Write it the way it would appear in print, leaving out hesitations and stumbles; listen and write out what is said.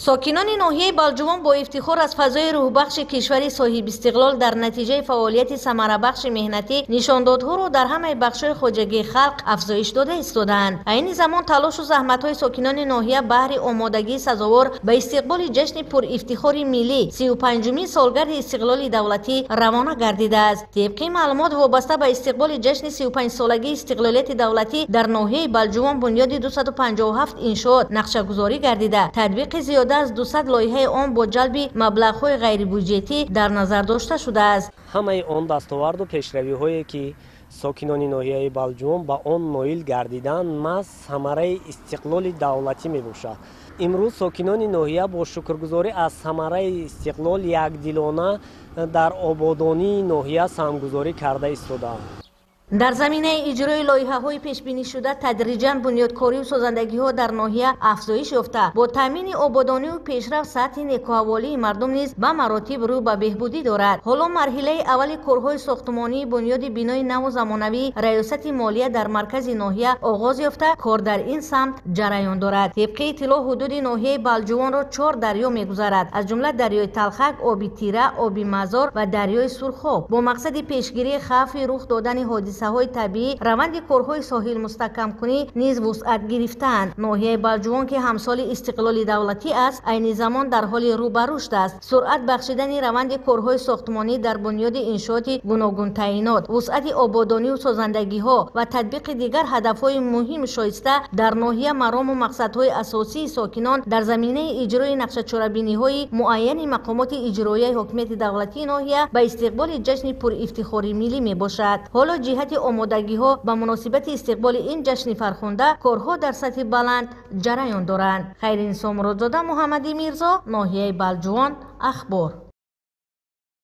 ساکنان ناحیه بلجوان با افتخار از فضای روحبخش کشوری صاحب استقلال در نتیجه فعالیت ثمره‌بخش مهنتی نشاندادها را در همه بخش‌های خواجگی خلق افزایش داده ایستادند. این زمان تلاش و زحمت‌های ساکنان ناحیه بهر آمادگی سزاوار به استقبال جشن پر افتخار ملی 35مین سالگرد استقلال دولتی روانه گردیده است. طبق معلومات وابسته به استقبال جشن 35 سالگی استقلالیت دولتی در ناحیه بلجوان بنیاد 257 انشاءات نقشه‌گذاری گردیده. تطبیق زیاد از 200 لایحه عام با جلب مبلغ‌های غیر بودجتی در نظر داشته شده است. همه آن دستاورد و پیشروی‌هایی که ساکنان ناحیه بلجوان با آن نائل گردیدند محض ثمره استقلال دولتی میباشد. امروز ساکنان ناحیه با شکرگزاری از ثمره استقلال یکدلانه در آبادانی ناحیه سهمگذاری کرده ایستادند. در زمینه اجرای لایحه‌های پیش بینی شده تدریجاً بنیادکاری و سازندگی‌ها در ناحیه افزایش یافته. با تامین آبادانی و پیشرفت سطح نیکوحوالی مردم نیز به مراتب رو به بهبودی دارد. حالا مرحله اول کارهای ساختمانی بنیاد بینای نو و زمانوی ریاست مالیه در مرکز ناحیه آغاز یافته کار در این سمت جریان دارد. طبق اطلاع حدود ناحیه بلجوان را 4 دریا می‌گذرد، از جمله دریای تلخک، آب تیره، آب مزار و دریای سرخاب. با مقصد پیشگیری خطر رخ دادن حادثه های طبیعی روند کارهای ساحل مستحکم کنی نیز وسعت گرفتند. ناحیه بلجوان که همسال استقلال دولتی است عین زمان در حال رو به رشد است. سرعت بخشیدن روند کارهای ساختمانی در بنیاد انشاءات گوناگون تعیینات، وسعت آبادانی و سازندگی ها و تطبیق دیگر هدفهای مهم شایسته در ناحیه مرام و مقصدهای اساسی ساکنان در زمینه اجرای نقشه چاره‌بینی های معین مقامات اجرایی حکومت دولتی ناحیه به استقبال جشن پر افتخار ملی می باشد. حالا جهت آمادگی ها به مناسبت استقبال این جشن فرخنده کارها در سطح بلند جریان دارند. خیرین سامرادزاده محمدی میرزا، ناحیه بلجوان، اخبار.